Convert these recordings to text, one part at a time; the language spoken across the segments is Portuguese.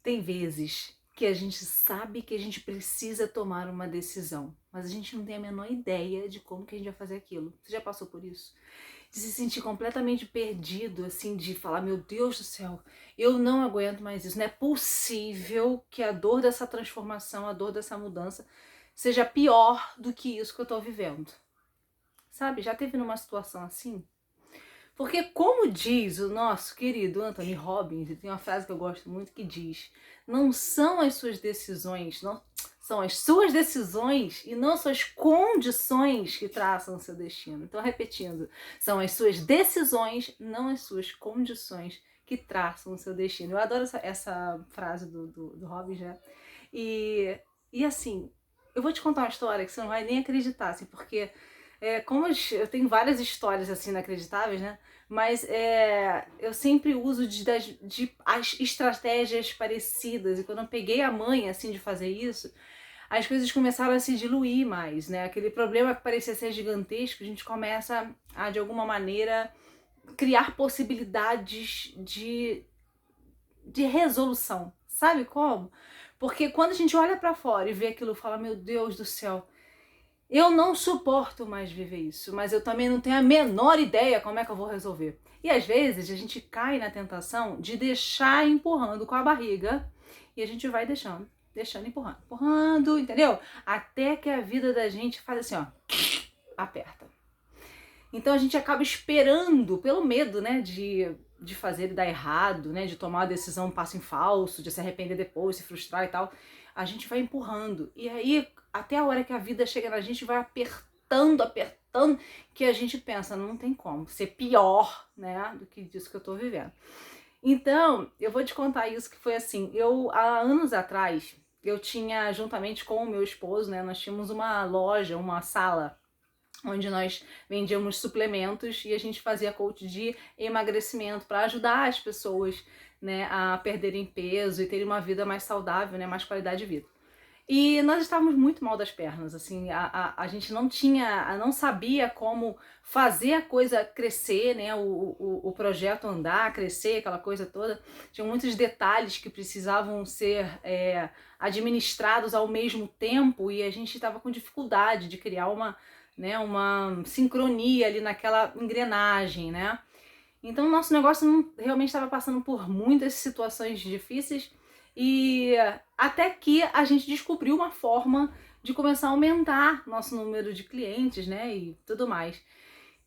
Tem vezes que a gente sabe que a gente precisa tomar uma decisão, mas a gente não tem a menor ideia de como que a gente vai fazer aquilo. Você já passou por isso? De se sentir completamente perdido, assim, de falar, meu Deus do céu, eu não aguento mais isso. Não é possível que a dor dessa transformação, a dor dessa mudança, seja pior do que isso que eu tô vivendo. Sabe, já teve numa situação assim? Porque como diz o nosso querido Anthony Robbins, e tem uma frase que eu gosto muito que diz: não são as suas decisões, não são as suas decisões e não suas condições que traçam o seu destino. Então, repetindo, são as suas decisões, não as suas condições que traçam o seu destino. Eu adoro essa frase do Robbins, né? E assim, eu vou te contar uma história que você não vai nem acreditar, assim, porque como eu tenho várias histórias assim inacreditáveis, né? Mas eu sempre uso de as estratégias parecidas. E quando eu peguei a manha assim de fazer isso, as coisas começaram a se diluir mais, né? Aquele problema que parecia ser gigantesco, a gente começa a, de alguma maneira, criar possibilidades de resolução. Sabe como? Porque quando a gente olha para fora e vê aquilo e fala, meu Deus do céu, eu não suporto mais viver isso, mas eu também não tenho a menor ideia como é que eu vou resolver. E às vezes a gente cai na tentação de deixar empurrando com a barriga e a gente vai deixando empurrando, entendeu? Até que a vida da gente faz assim, ó, aperta. Então a gente acaba esperando pelo medo, né, de fazer ele dar errado, né, de tomar uma decisão um passo em falso, de se arrepender depois, se frustrar e tal. A gente vai empurrando. E aí, até a hora que a vida chega na gente, vai apertando, que a gente pensa, não tem como ser pior, né, do que disso que eu tô vivendo. Então, eu vou te contar isso que foi assim, há anos atrás, eu tinha, juntamente com o meu esposo, né, nós tínhamos uma loja, uma sala, onde nós vendíamos suplementos e a gente fazia coach de emagrecimento para ajudar as pessoas, né, a perderem peso e terem uma vida mais saudável, né, mais qualidade de vida. E nós estávamos muito mal das pernas, assim, a gente não sabia como fazer a coisa crescer, né, o projeto andar, crescer, aquela coisa toda. Tinha muitos detalhes que precisavam ser administrados ao mesmo tempo e a gente estava com dificuldade de criar uma sincronia ali naquela engrenagem, né. Então o nosso negócio realmente estava passando por muitas situações difíceis e até que a gente descobriu uma forma de começar a aumentar nosso número de clientes, né, e tudo mais.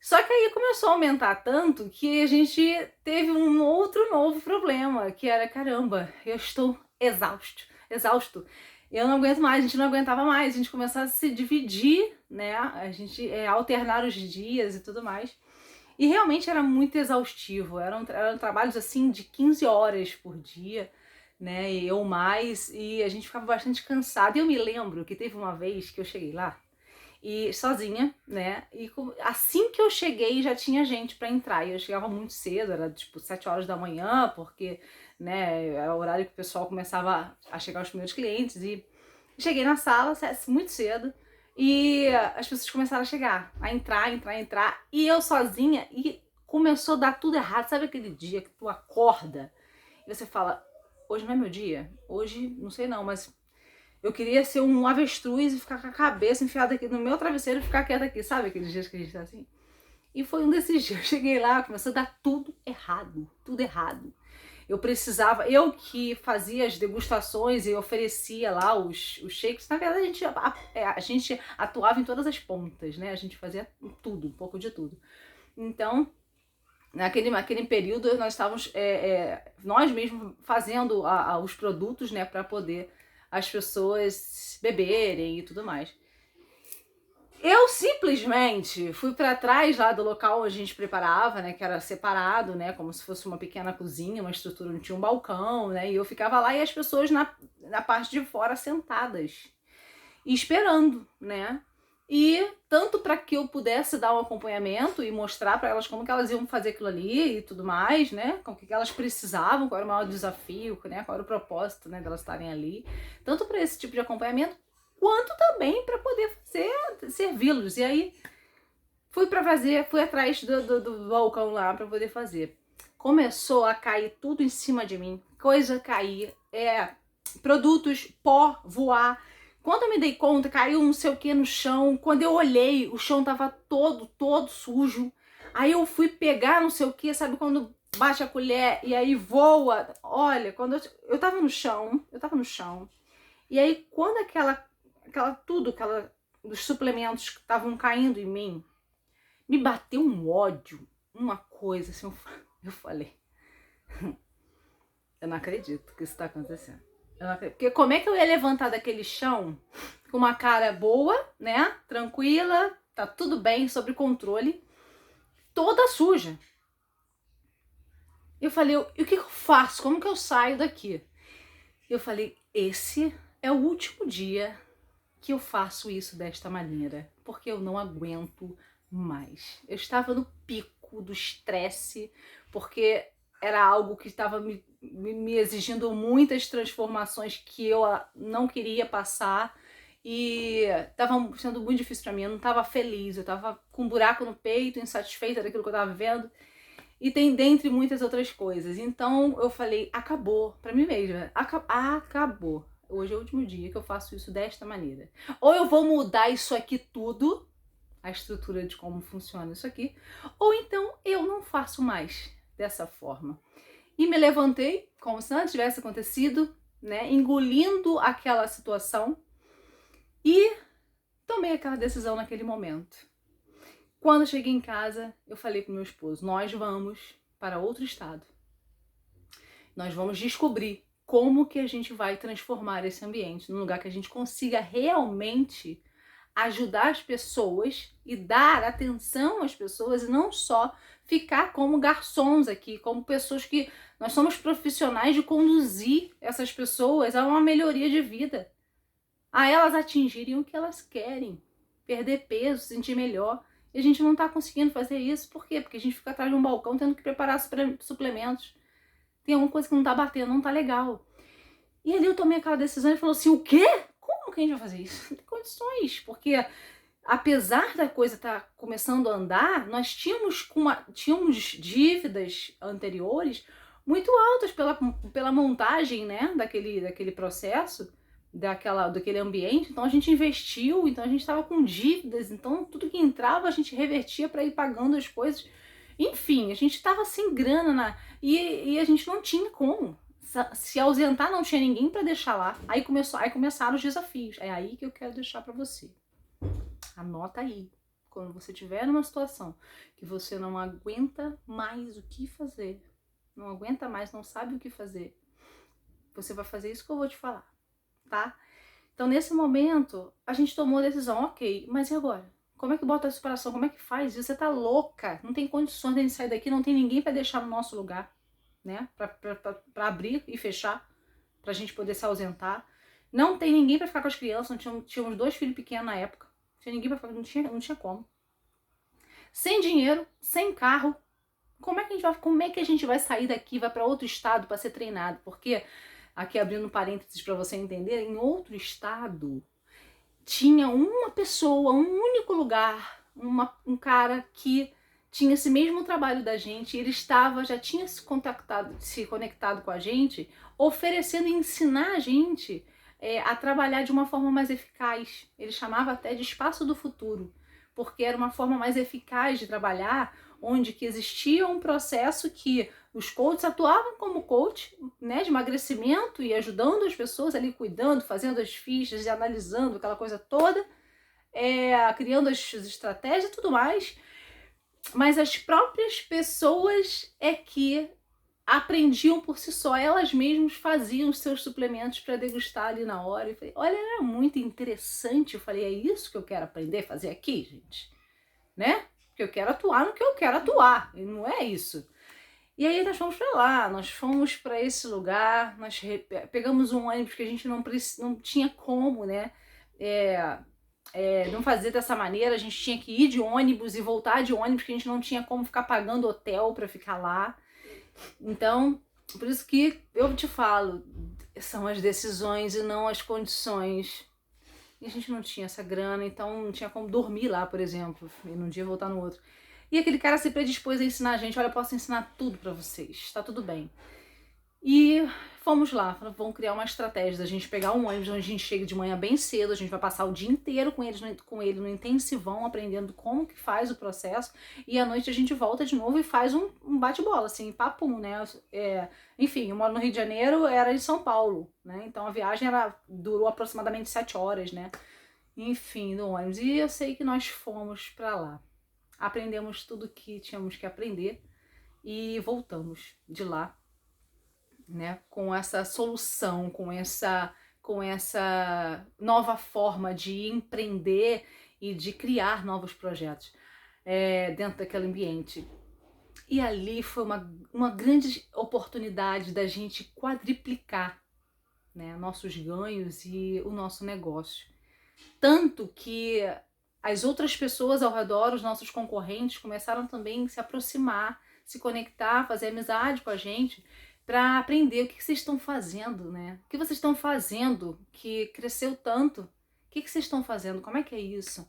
Só que aí começou a aumentar tanto que a gente teve um outro novo problema, que era, caramba, eu estou exausto. Eu não aguento mais, a gente não aguentava mais, a gente começou a se dividir, né, a gente alternar os dias e tudo mais. E realmente era muito exaustivo, eram trabalhos assim de 15 horas por dia, né, e ou mais, e a gente ficava bastante cansado. E eu me lembro que teve uma vez que eu cheguei lá, e sozinha, né, e assim que eu cheguei já tinha gente para entrar, e eu chegava muito cedo, era tipo 7 horas da manhã, porque, né, era o horário que o pessoal começava a chegar os primeiros clientes, e cheguei na sala muito cedo, e as pessoas começaram a chegar, a entrar, e eu sozinha, e começou a dar tudo errado. Sabe aquele dia que tu acorda e você fala, hoje não é meu dia? Hoje, não sei não, mas eu queria ser um avestruz e ficar com a cabeça enfiada aqui no meu travesseiro e ficar quieta aqui. Sabe aqueles dias que a gente tá assim? E foi um desses dias, eu cheguei lá, começou a dar tudo errado, tudo errado. Eu que fazia as degustações e oferecia lá os shakes, na verdade a gente atuava em todas as pontas, né? A gente fazia tudo, um pouco de tudo. Então, naquele período, nós estávamos nós mesmos fazendo os produtos, né, para poder as pessoas beberem e tudo mais. Eu simplesmente fui para trás lá do local onde a gente preparava, né, que era separado, né, como se fosse uma pequena cozinha, uma estrutura onde tinha um balcão, né, e eu ficava lá e as pessoas na parte de fora sentadas, esperando, né, e tanto para que eu pudesse dar um acompanhamento e mostrar para elas como que elas iam fazer aquilo ali e tudo mais, né, com o que elas precisavam, qual era o maior desafio, né, qual era o propósito, né, delas estarem ali, tanto para esse tipo de acompanhamento, quanto também para poder servi-los. E aí fui atrás do balcão lá para poder fazer. começou a cair tudo em cima de mim, coisa cair, produtos, pó, voar. Quando eu me dei conta, caiu não sei o que no chão. Quando eu olhei, o chão tava todo sujo. Aí eu fui pegar não sei o que, sabe quando bate a colher e aí voa? Olha, quando eu tava no chão, E aí quando dos suplementos que estavam caindo em mim, me bateu um ódio, uma coisa assim, eu falei, eu não acredito que isso tá acontecendo. Porque como é que eu ia levantar daquele chão com uma cara boa, né? Tranquila, tá tudo bem, sob controle, toda suja. Eu falei, o que eu faço? Como que eu saio daqui? Eu falei, esse é o último dia que eu faço isso desta maneira, porque eu não aguento mais. Eu estava no pico do estresse, porque era algo que estava me exigindo muitas transformações que eu não queria passar e estava sendo muito difícil para mim. Eu não estava feliz, eu estava com um buraco no peito, insatisfeita daquilo que eu estava vendo. E tem dentre muitas outras coisas. Então eu falei, acabou, pra mim mesma, acabou. Hoje é o último dia que eu faço isso desta maneira. Ou eu vou mudar isso aqui tudo, a estrutura de como funciona isso aqui, ou então eu não faço mais dessa forma. E me levantei como se nada tivesse acontecido, né, engolindo aquela situação e tomei aquela decisão naquele momento. Quando eu cheguei em casa, eu falei pro meu esposo, nós vamos para outro estado. Nós vamos descobrir como que a gente vai transformar esse ambiente num lugar que a gente consiga realmente ajudar as pessoas e dar atenção às pessoas e não só ficar como garçons aqui, como pessoas que nós somos profissionais de conduzir essas pessoas a uma melhoria de vida, a elas atingirem o que elas querem, perder peso, se sentir melhor. E a gente não tá conseguindo fazer isso. Por quê? Porque a gente fica atrás de um balcão tendo que preparar suplementos. Tem alguma coisa que não tá batendo, não tá legal. E ali eu tomei aquela decisão e falou assim, o quê? Como que a gente vai fazer isso? Não tem condições, porque apesar da coisa estar começando a andar, nós tínhamos dívidas anteriores muito altas pela montagem, né, daquele processo, daquele ambiente. Então a gente investiu, então a gente estava com dívidas, então tudo que entrava a gente revertia para ir pagando as coisas. Enfim, a gente estava sem grana e a gente não tinha como se ausentar, não tinha ninguém para deixar lá. Aí começaram os desafios. É aí que eu quero deixar para você. Anota aí. Quando você estiver numa situação que você não aguenta mais o que fazer, não aguenta mais, não sabe o que fazer, você vai fazer isso que eu vou te falar, tá? Então, nesse momento, a gente tomou a decisão, ok, mas e agora? Como é que bota a separação? Como é que faz isso? Você tá louca, não tem condições de a gente sair daqui, não tem ninguém para deixar no nosso lugar, né? Pra abrir e fechar, pra gente poder se ausentar. Não tem ninguém para ficar com as crianças, tínhamos 2 filhos pequenos na época, não tinha ninguém para ficar, não tinha como. Sem dinheiro, sem carro, como é que a gente vai sair daqui, vai para outro estado para ser treinado? Porque, aqui abrindo parênteses para você entender, em outro estado tinha uma pessoa, um único lugar, um cara que tinha esse mesmo trabalho da gente, ele já tinha se conectado com a gente, oferecendo e ensinar a gente a trabalhar de uma forma mais eficaz. Ele chamava até de espaço do futuro, porque era uma forma mais eficaz de trabalhar, onde que existia um processo que os coaches atuavam como coach, né, de emagrecimento e ajudando as pessoas ali, cuidando, fazendo as fichas e analisando aquela coisa toda, criando as estratégias e tudo mais. Mas as próprias pessoas é que aprendiam por si só, elas mesmas faziam os seus suplementos para degustar ali na hora. Eu falei, olha, era muito interessante. Eu falei, é isso que eu quero aprender a fazer aqui, gente, né? Porque eu quero atuar no que eu quero atuar, e não é isso. E aí nós fomos para lá, nós fomos para esse lugar, nós pegamos um ônibus que a gente não tinha como, né? Não fazer dessa maneira, a gente tinha que ir de ônibus e voltar de ônibus, que a gente não tinha como ficar pagando hotel para ficar lá. Então, por isso que eu te falo, são as decisões e não as condições. E a gente não tinha essa grana, então não tinha como dormir lá, por exemplo, e num dia voltar no outro. E aquele cara se predispôs a ensinar a gente, olha, eu posso ensinar tudo pra vocês, tá tudo bem. E fomos lá, vamos criar uma estratégia da gente pegar um ônibus onde a gente chega de manhã bem cedo, a gente vai passar o dia inteiro com ele no intensivão, aprendendo como que faz o processo, e à noite a gente volta de novo e faz um bate-bola, assim, papum, né? Enfim, eu moro no Rio de Janeiro, era em São Paulo, né? Então a viagem durou aproximadamente 7 horas, né? Enfim, no ônibus. E eu sei que nós fomos pra lá. Aprendemos tudo que tínhamos que aprender e voltamos de lá, né, com essa solução, com essa nova forma de empreender e de criar novos projetos dentro daquele ambiente. E ali foi uma grande oportunidade da gente quadriplicar, né, nossos ganhos e o nosso negócio. Tanto que as outras pessoas ao redor, os nossos concorrentes, começaram também a se aproximar, se conectar, fazer amizade com a gente, para aprender o que vocês estão fazendo, né? O que vocês estão fazendo que cresceu tanto? O que vocês estão fazendo? Como é que é isso?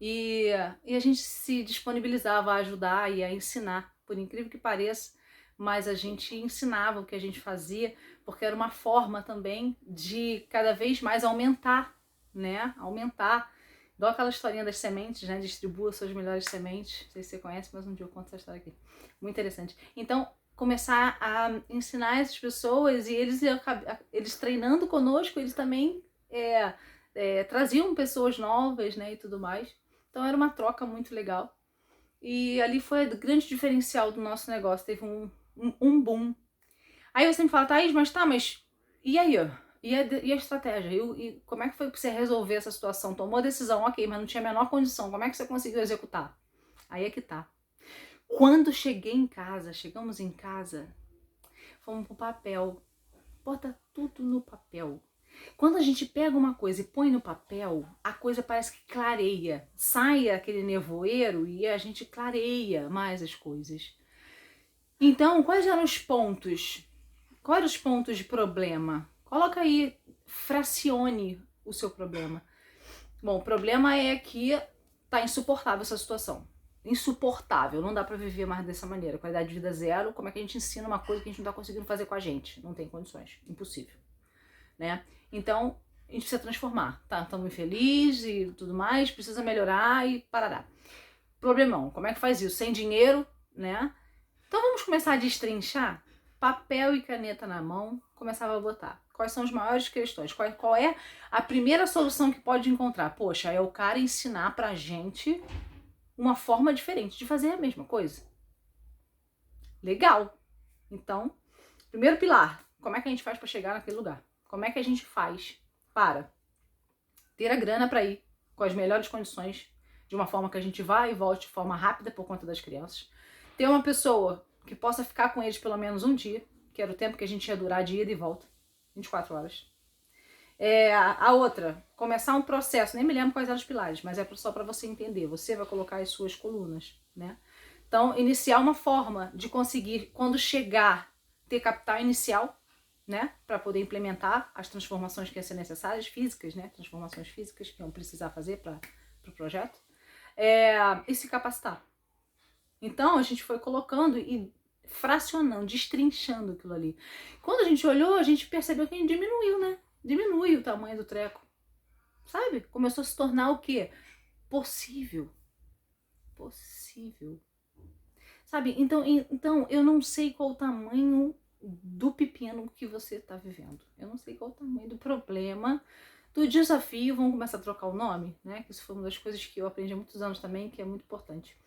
E a gente se disponibilizava a ajudar e a ensinar, por incrível que pareça, mas a gente ensinava o que a gente fazia, porque era uma forma também de cada vez mais aumentar, né? Aumentar. Igual aquela historinha das sementes, né? Distribua suas melhores sementes. Não sei se você conhece, mas um dia eu conto essa história aqui. Muito interessante. Então, começar a ensinar essas pessoas e eles treinando conosco, eles também traziam pessoas novas, né? E tudo mais. Então, era uma troca muito legal. E ali foi o grande diferencial do nosso negócio. Teve um boom. Aí você me fala, Thaís, mas e aí, ó? E a estratégia? E como é que foi pra você resolver essa situação? Tomou a decisão, ok, mas não tinha a menor condição. Como é que você conseguiu executar? Aí é que tá. Quando chegamos em casa, fomos pro papel. Bota tudo no papel. Quando a gente pega uma coisa e põe no papel, a coisa parece que clareia. Sai aquele nevoeiro e a gente clareia mais as coisas. Então, quais eram os pontos? Quais eram os pontos de problema? Coloca aí, fracione o seu problema. Bom, o problema é que tá insuportável essa situação. Insuportável, não dá pra viver mais dessa maneira. Qualidade de vida zero, como é que a gente ensina uma coisa que a gente não tá conseguindo fazer com a gente? Não tem condições, impossível, né? Então, a gente precisa transformar, tá? Estamos infelizes e tudo mais, precisa melhorar e parará. Problemão, como é que faz isso? Sem dinheiro, né? Então vamos começar a destrinchar? Papel e caneta na mão, começava a botar. Quais são as maiores questões? Qual é a primeira solução que pode encontrar? Poxa, é o cara ensinar pra gente uma forma diferente de fazer a mesma coisa. Legal. Então, primeiro pilar, como é que a gente faz para chegar naquele lugar? Como é que a gente faz para ter a grana para ir com as melhores condições, de uma forma que a gente vá e volte de forma rápida por conta das crianças? Ter uma pessoa que possa ficar com eles pelo menos um dia, que era o tempo que a gente ia durar de ida e volta, 24 horas. A outra, começar um processo, nem me lembro quais eram os pilares, mas é só para você entender, você vai colocar as suas colunas, né? Então, iniciar uma forma de conseguir, quando chegar, ter capital inicial, né? Para poder implementar as transformações que iam ser necessárias, físicas, né? Transformações físicas que iam precisar fazer para o projeto. E se capacitar. Então, a gente foi colocando e fracionando, destrinchando aquilo ali. Quando a gente olhou, a gente percebeu que diminuiu, né? Diminui o tamanho do treco. Sabe? Começou a se tornar o quê? Possível. Possível. Sabe? Então eu não sei qual o tamanho do pepino que você está vivendo. Eu não sei qual o tamanho do problema, do desafio. Vamos começar a trocar o nome, né? Isso foi uma das coisas que eu aprendi há muitos anos também, que é muito importante.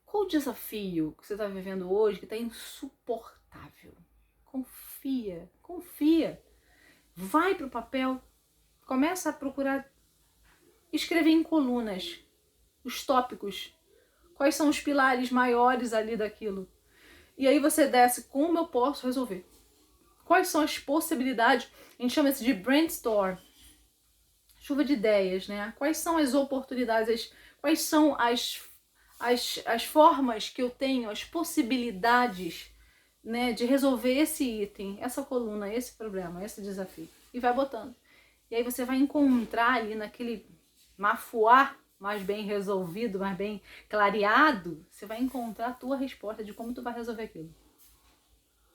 Qual o desafio que você está vivendo hoje que está insuportável? Confia, confia. Vai para o papel, começa a procurar escrever em colunas os tópicos, quais são os pilares maiores ali daquilo. E aí você desce, como eu posso resolver? Quais são as possibilidades? A gente chama isso de brainstorm, chuva de ideias, né? Quais são as oportunidades, quais são as formas que eu tenho, as possibilidades, né, de resolver esse item, essa coluna, esse problema, esse desafio. E vai botando. E aí você vai encontrar ali naquele mafuá mais bem resolvido, mais bem clareado, você vai encontrar a tua resposta de como tu vai resolver aquilo.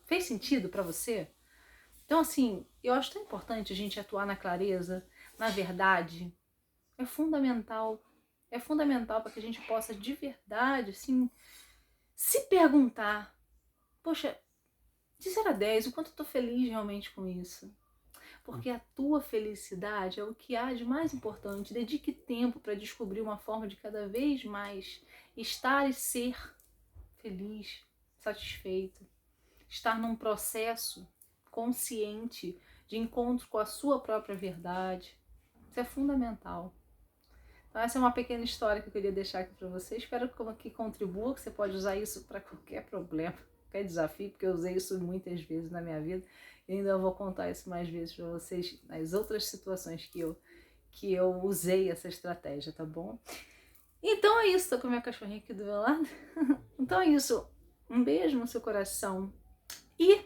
Fez sentido para você? Então, assim, eu acho tão importante a gente atuar na clareza, na verdade. É fundamental. É fundamental para que a gente possa de verdade, assim, se perguntar: poxa, de 0 a 10, o quanto eu tô feliz realmente com isso? Porque a tua felicidade é o que há de mais importante. Dedique tempo para descobrir uma forma de cada vez mais estar e ser feliz, satisfeito. Estar num processo consciente de encontro com a sua própria verdade. Isso é fundamental. Então essa é uma pequena história que eu queria deixar aqui para você. Espero que contribua, que você pode usar isso para qualquer problema, qualquer desafio, porque eu usei isso muitas vezes na minha vida e ainda vou contar isso mais vezes para vocês nas outras situações que eu usei essa estratégia, tá bom? Então é isso, tô com a minha cachorrinha aqui do meu lado. Então é isso, um beijo no seu coração e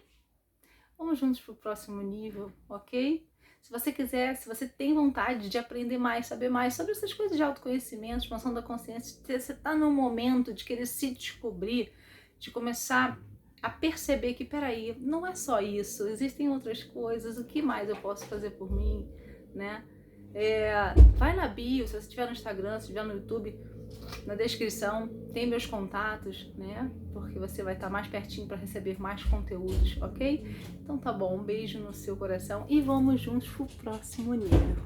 vamos juntos pro próximo nível, ok? Se você quiser, se você tem vontade de aprender mais, saber mais sobre essas coisas de autoconhecimento, expansão da consciência, você está no momento de querer se descobrir, de começar a perceber que, peraí, não é só isso, existem outras coisas, o que mais eu posso fazer por mim, né? Vai na bio, se você estiver no Instagram, se estiver no YouTube, na descrição tem meus contatos, né? Porque você vai estar mais pertinho para receber mais conteúdos, ok? Então tá bom, um beijo no seu coração e vamos juntos pro próximo nível.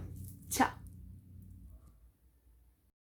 Tchau!